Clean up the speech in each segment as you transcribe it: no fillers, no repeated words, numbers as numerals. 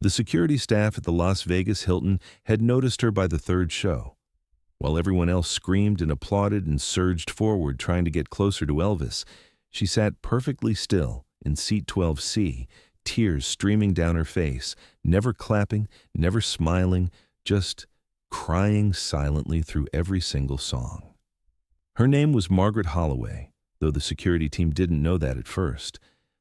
The security staff at the Las Vegas Hilton had noticed her by the third show. While everyone else screamed and applauded and surged forward trying to get closer to Elvis, she sat perfectly still in seat 12C, tears streaming down her face, never clapping, never smiling, just crying silently through every single song. Her name was Margaret Holloway, though the security team didn't know that at first.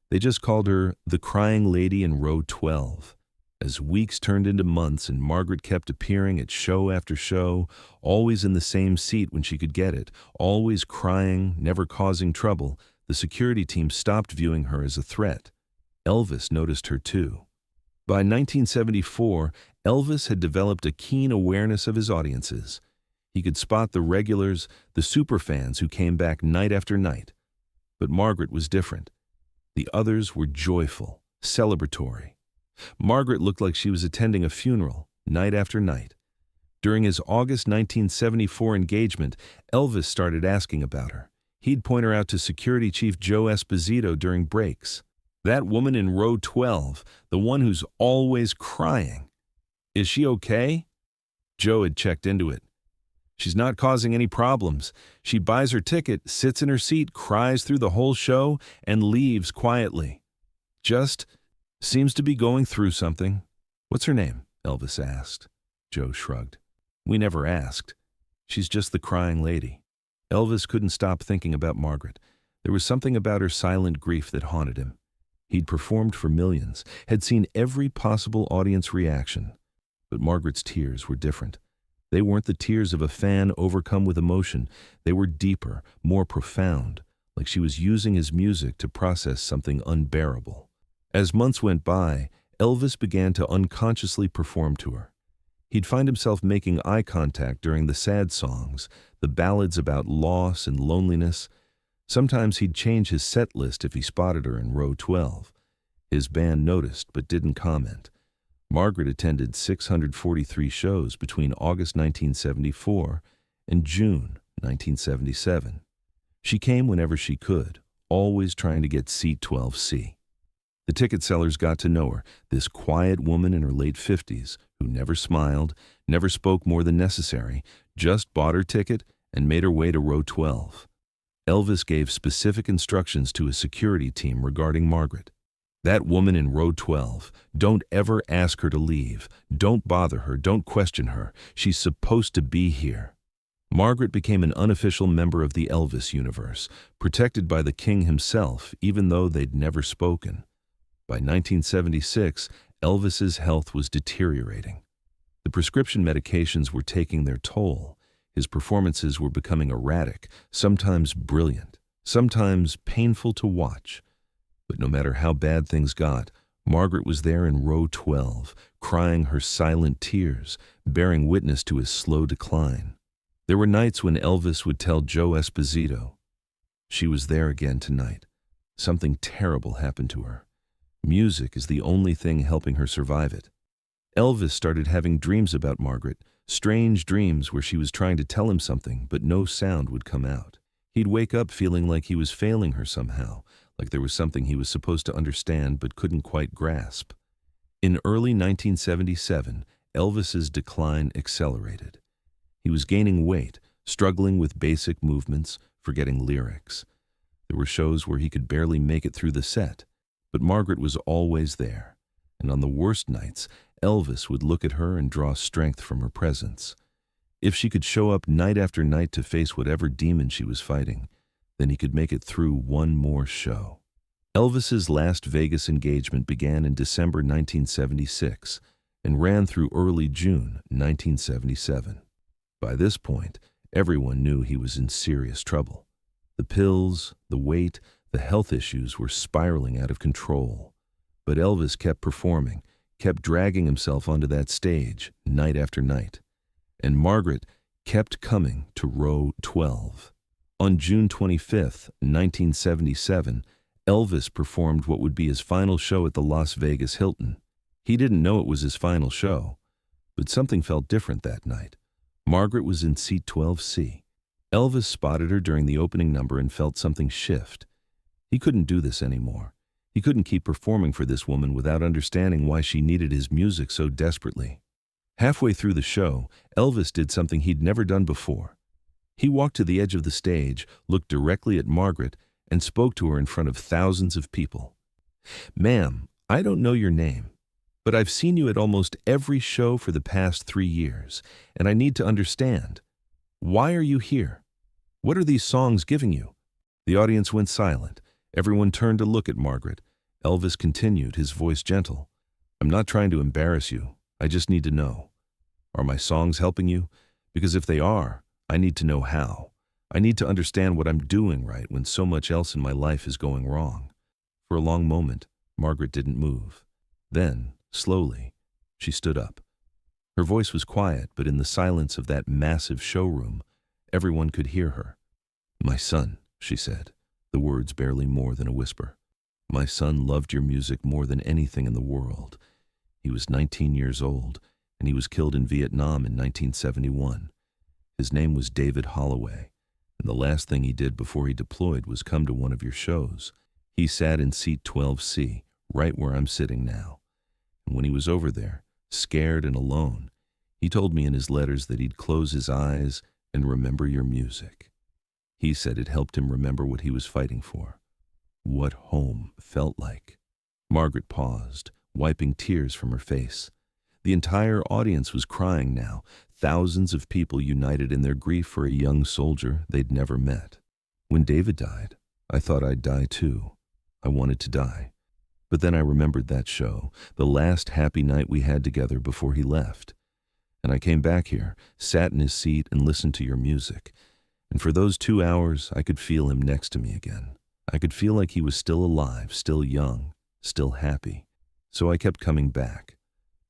They just called her the crying lady in row 12. As weeks turned into months and Margaret kept appearing at show after show, always in the same seat when she could get it, always crying, never causing trouble, the security team stopped viewing her as a threat. Elvis noticed her too. By 1974, Elvis had developed a keen awareness of his audiences. He could spot the regulars, the superfans who came back night after night. But Margaret was different. The others were joyful, celebratory. Margaret looked like she was attending a funeral, night after night. During his August 1974 engagement, Elvis started asking about her. He'd point her out to Security Chief Joe Esposito during breaks. "That woman in row 12, the one who's always crying. Is she okay?" Joe had checked into it. "She's not causing any problems. She buys her ticket, sits in her seat, cries through the whole show, and leaves quietly. Just seems to be going through something." "What's her name?" Elvis asked. Joe shrugged. "We never asked. She's just the crying lady." Elvis couldn't stop thinking about Margaret. There was something about her silent grief that haunted him. He'd performed for millions, had seen every possible audience reaction. But Margaret's tears were different. They weren't the tears of a fan overcome with emotion. They were deeper, more profound, like she was using his music to process something unbearable. As months went by, Elvis began to unconsciously perform to her. He'd find himself making eye contact during the sad songs, the ballads about loss and loneliness. Sometimes he'd change his set list if he spotted her in row 12. His band noticed but didn't comment. Margaret attended 643 shows between August 1974 and June 1977. She came whenever she could, always trying to get seat 12C. The ticket sellers got to know her, this quiet woman in her late 50s who never smiled, never spoke more than necessary, just bought her ticket and made her way to row 12. Elvis gave specific instructions to his security team regarding Margaret. "That woman in row 12, don't ever ask her to leave. Don't bother her, don't question her. She's supposed to be here." Margaret became an unofficial member of the Elvis universe, protected by the king himself, even though they'd never spoken. By 1976, Elvis's health was deteriorating. The prescription medications were taking their toll. His performances were becoming erratic, sometimes brilliant, sometimes painful to watch. But no matter how bad things got, Margaret was there in row 12, crying her silent tears, bearing witness to his slow decline. There were nights when Elvis would tell Joe Esposito, "She was there again tonight. Something terrible happened to her. Music is the only thing helping her survive it." Elvis started having dreams about Margaret, strange dreams where she was trying to tell him something, but no sound would come out. He'd wake up feeling like he was failing her somehow, like there was something he was supposed to understand but couldn't quite grasp. In early 1977, Elvis's decline accelerated. He was gaining weight, struggling with basic movements, forgetting lyrics. There were shows where he could barely make it through the set, but Margaret was always there. And on the worst nights, Elvis would look at her and draw strength from her presence. If she could show up night after night to face whatever demon she was fighting, then he could make it through one more show. Elvis's last Vegas engagement began in December 1976 and ran through early June 1977. By this point, everyone knew he was in serious trouble. The pills, the weight, the health issues were spiraling out of control. But Elvis kept performing, kept dragging himself onto that stage night after night. And Margaret kept coming to row 12. On June 25, 1977, Elvis performed what would be his final show at the Las Vegas Hilton. He didn't know it was his final show, but something felt different that night. Margaret was in seat 12C. Elvis spotted her during the opening number and felt something shift. He couldn't do this anymore. He couldn't keep performing for this woman without understanding why she needed his music so desperately. Halfway through the show, Elvis did something he'd never done before. He walked to the edge of the stage, looked directly at Margaret, and spoke to her in front of thousands of people. "Ma'am, I don't know your name, but I've seen you at almost every show for the past 3 years, and I need to understand. Why are you here? What are these songs giving you?" The audience went silent. Everyone turned to look at Margaret. Elvis continued, his voice gentle. "I'm not trying to embarrass you. I just need to know. Are my songs helping you? Because if they are, I need to know how. I need to understand what I'm doing right when so much else in my life is going wrong." For a long moment, Margaret didn't move. Then, slowly, she stood up. Her voice was quiet, but in the silence of that massive showroom, everyone could hear her. "My son," she said, the words barely more than a whisper. "My son loved your music more than anything in the world. He was 19 years old, and he was killed in Vietnam in 1971. His name was David Holloway, and the last thing he did before he deployed was come to one of your shows. He sat in seat 12C, right where I'm sitting now. And when he was over there, scared and alone, he told me in his letters that he'd close his eyes and remember your music. He said it helped him remember what he was fighting for, what home felt like." Margaret paused, wiping tears from her face. The entire audience was crying now, thousands of people united in their grief for a young soldier they'd never met. "When David died, I thought I'd die too. I wanted to die. But then I remembered that show, the last happy night we had together before he left. And I came back here, sat in his seat and listened to your music. And for those 2 hours, I could feel him next to me again. I could feel like he was still alive, still young, still happy. So I kept coming back.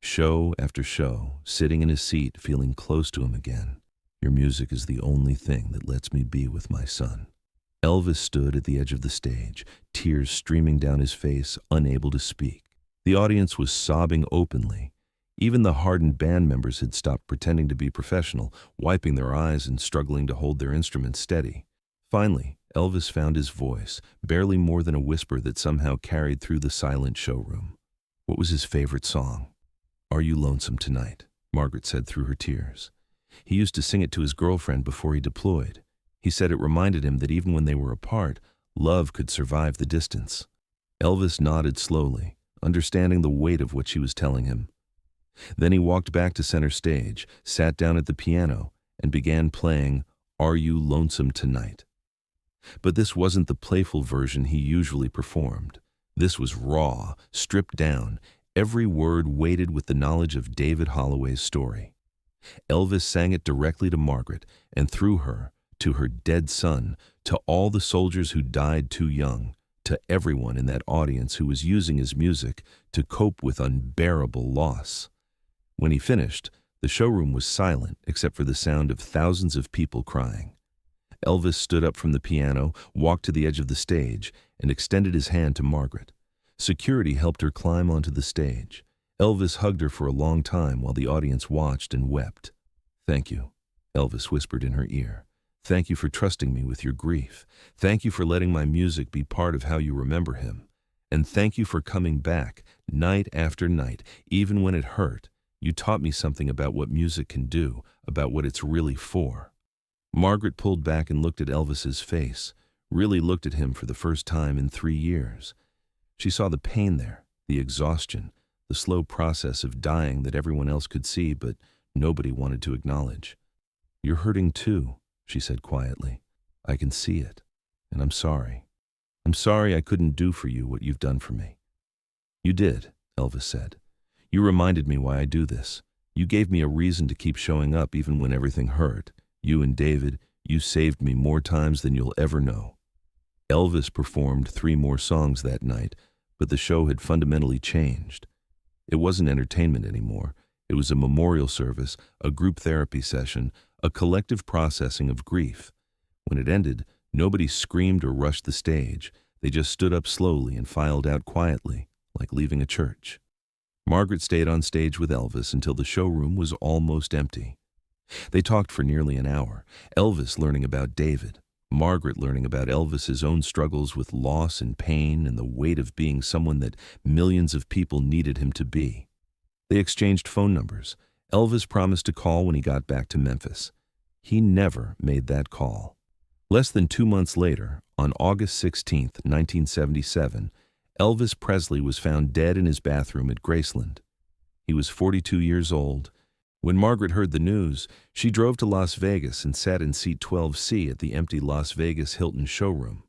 Show after show, sitting in his seat, feeling close to him again. Your music is the only thing that lets me be with my son." Elvis stood at the edge of the stage, tears streaming down his face, unable to speak. The audience was sobbing openly. Even the hardened band members had stopped pretending to be professional, wiping their eyes and struggling to hold their instruments steady. Finally, Elvis found his voice, barely more than a whisper that somehow carried through the silent showroom. What was his favorite song? "Are You Lonesome Tonight?" Margaret said through her tears. He used to sing it to his girlfriend before he deployed. He said it reminded him that even when they were apart, love could survive the distance. Elvis nodded slowly, understanding the weight of what she was telling him. Then he walked back to center stage, sat down at the piano, and began playing "Are You Lonesome Tonight?" But this wasn't the playful version he usually performed. This was raw, stripped down, every word weighted with the knowledge of David Holloway's story. Elvis sang it directly to Margaret, and through her, to her dead son, to all the soldiers who died too young, to everyone in that audience who was using his music to cope with unbearable loss. When he finished, the showroom was silent except for the sound of thousands of people crying. Elvis stood up from the piano, walked to the edge of the stage, and extended his hand to Margaret. Security helped her climb onto the stage. Elvis hugged her for a long time while the audience watched and wept. "Thank you," Elvis whispered in her ear. "Thank you for trusting me with your grief. Thank you for letting my music be part of how you remember him. And thank you for coming back, night after night, even when it hurt. You taught me something about what music can do, about what it's really for." Margaret pulled back and looked at Elvis's face, really looked at him for the first time in 3 years. She saw the pain there, the exhaustion, the slow process of dying that everyone else could see but nobody wanted to acknowledge. "You're hurting too," she said quietly. "I can see it, and I'm sorry. I'm sorry I couldn't do for you what you've done for me." "You did," Elvis said. "You reminded me why I do this. You gave me a reason to keep showing up even when everything hurt. You and David, you saved me more times than you'll ever know." Elvis performed 3 more songs that night, but the show had fundamentally changed. It wasn't entertainment anymore. It was a memorial service, a group therapy session, a collective processing of grief. When it ended, nobody screamed or rushed the stage. They just stood up slowly and filed out quietly, like leaving a church. Margaret stayed on stage with Elvis until the showroom was almost empty. They talked for nearly an hour, Elvis learning about David, Margaret learning about Elvis's own struggles with loss and pain and the weight of being someone that millions of people needed him to be. They exchanged phone numbers. Elvis promised to call when he got back to Memphis. He never made that call. Less than 2 months later, on August 16, 1977, Elvis Presley was found dead in his bathroom at Graceland. He was 42 years old. When Margaret heard the news, she drove to Las Vegas and sat in seat 12C at the empty Las Vegas Hilton showroom.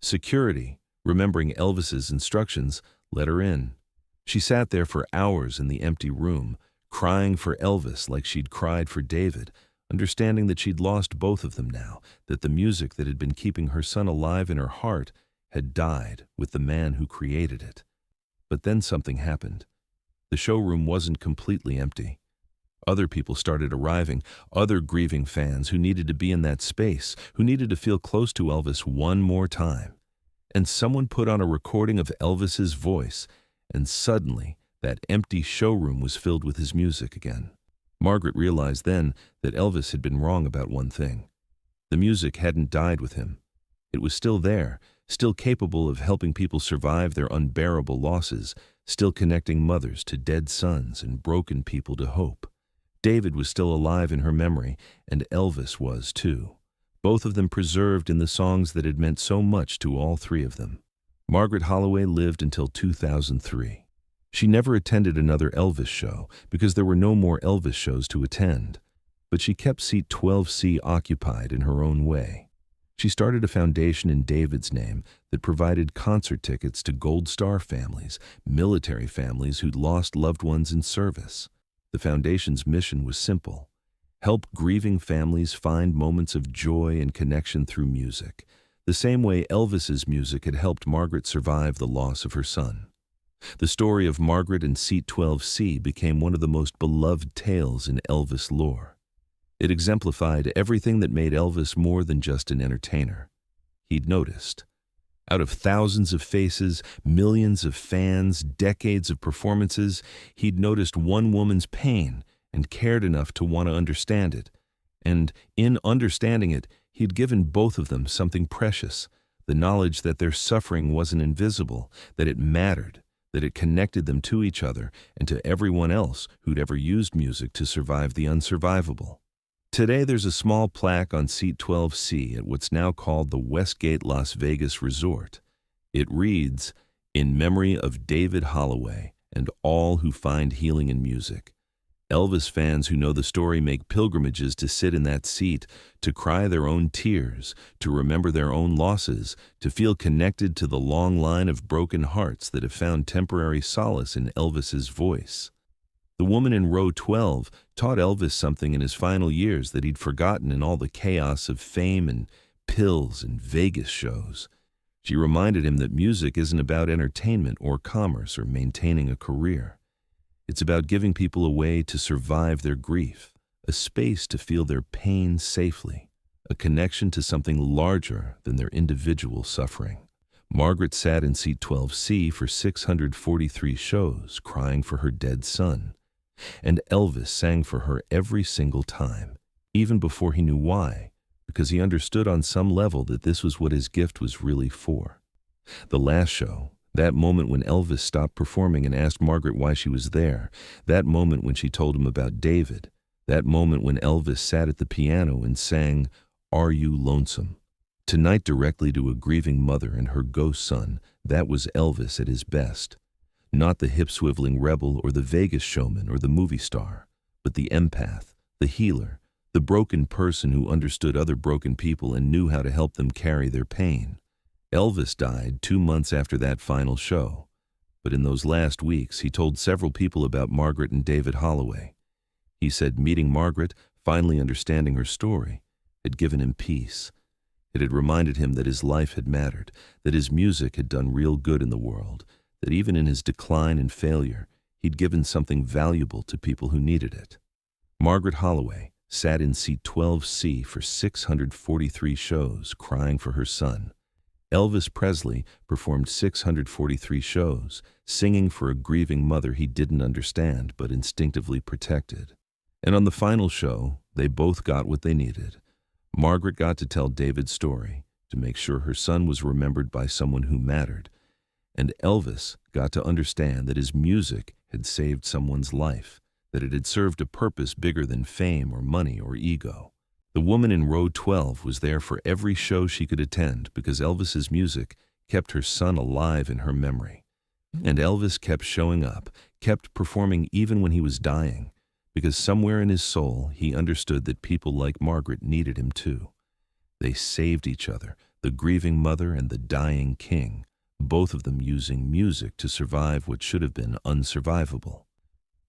Security, remembering Elvis's instructions, let her in. She sat there for hours in the empty room, crying for Elvis like she'd cried for David, understanding that she'd lost both of them now, that the music that had been keeping her son alive in her heart had died with the man who created it. But then something happened. The showroom wasn't completely empty. Other people started arriving, other grieving fans who needed to be in that space, who needed to feel close to Elvis one more time. And someone put on a recording of Elvis's voice, and suddenly that empty showroom was filled with his music again. Margaret realized then that Elvis had been wrong about one thing. The music hadn't died with him. It was still there, still capable of helping people survive their unbearable losses, still connecting mothers to dead sons and broken people to hope. David was still alive in her memory, and Elvis was too. Both of them preserved in the songs that had meant so much to all three of them. Margaret Holloway lived until 2003. She never attended another Elvis show because there were no more Elvis shows to attend, but she kept seat 12C occupied in her own way. She started a foundation in David's name that provided concert tickets to Gold Star families, military families who'd lost loved ones in service. The foundation's mission was simple: help grieving families find moments of joy and connection through music, the same way Elvis's music had helped Margaret survive the loss of her son. The story of Margaret and seat 12C became one of the most beloved tales in Elvis lore. It exemplified everything that made Elvis more than just an entertainer. He'd noticed. Out of thousands of faces, millions of fans, decades of performances, he'd noticed one woman's pain and cared enough to want to understand it. And in understanding it, he'd given both of them something precious, the knowledge that their suffering wasn't invisible, that it mattered, that it connected them to each other and to everyone else who'd ever used music to survive the unsurvivable. Today there's a small plaque on seat 12C at what's now called the Westgate Las Vegas Resort. It reads, "In memory of David Holloway and all who find healing in music." Elvis fans who know the story make pilgrimages to sit in that seat, to cry their own tears, to remember their own losses, to feel connected to the long line of broken hearts that have found temporary solace in Elvis's voice. The woman in row 12 taught Elvis something in his final years that he'd forgotten in all the chaos of fame and pills and Vegas shows. She reminded him that music isn't about entertainment or commerce or maintaining a career. It's about giving people a way to survive their grief, a space to feel their pain safely, a connection to something larger than their individual suffering. Margaret sat in seat 12C for 643 shows, crying for her dead son. And Elvis sang for her every single time, even before he knew why, because he understood on some level that this was what his gift was really for. The last show, that moment when Elvis stopped performing and asked Margaret why she was there, that moment when she told him about David, that moment when Elvis sat at the piano and sang, "Are You Lonesome?" Tonight, directly to a grieving mother and her ghost son, that was Elvis at his best. Not the hip-swiveling rebel or the Vegas showman or the movie star, but the empath, the healer, the broken person who understood other broken people and knew how to help them carry their pain. Elvis died 2 months after that final show, but in those last weeks he told several people about Margaret and David Holloway. He said meeting Margaret, finally understanding her story, had given him peace. It had reminded him that his life had mattered, that his music had done real good in the world, that even in his decline and failure, he'd given something valuable to people who needed it. Margaret Holloway sat in seat 12C for 643 shows, crying for her son. Elvis Presley performed 643 shows, singing for a grieving mother he didn't understand but instinctively protected. And on the final show, they both got what they needed. Margaret got to tell David's story to make sure her son was remembered by someone who mattered, and Elvis got to understand that his music had saved someone's life, that it had served a purpose bigger than fame or money or ego. The woman in row 12 was there for every show she could attend because Elvis's music kept her son alive in her memory. And Elvis kept showing up, kept performing even when he was dying, because somewhere in his soul he understood that people like Margaret needed him too. They saved each other, the grieving mother and the dying king, both of them using music to survive what should have been unsurvivable.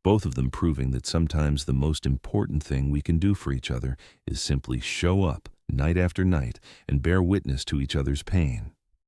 Both of them proving that sometimes the most important thing we can do for each other is simply show up night after night and bear witness to each other's pain.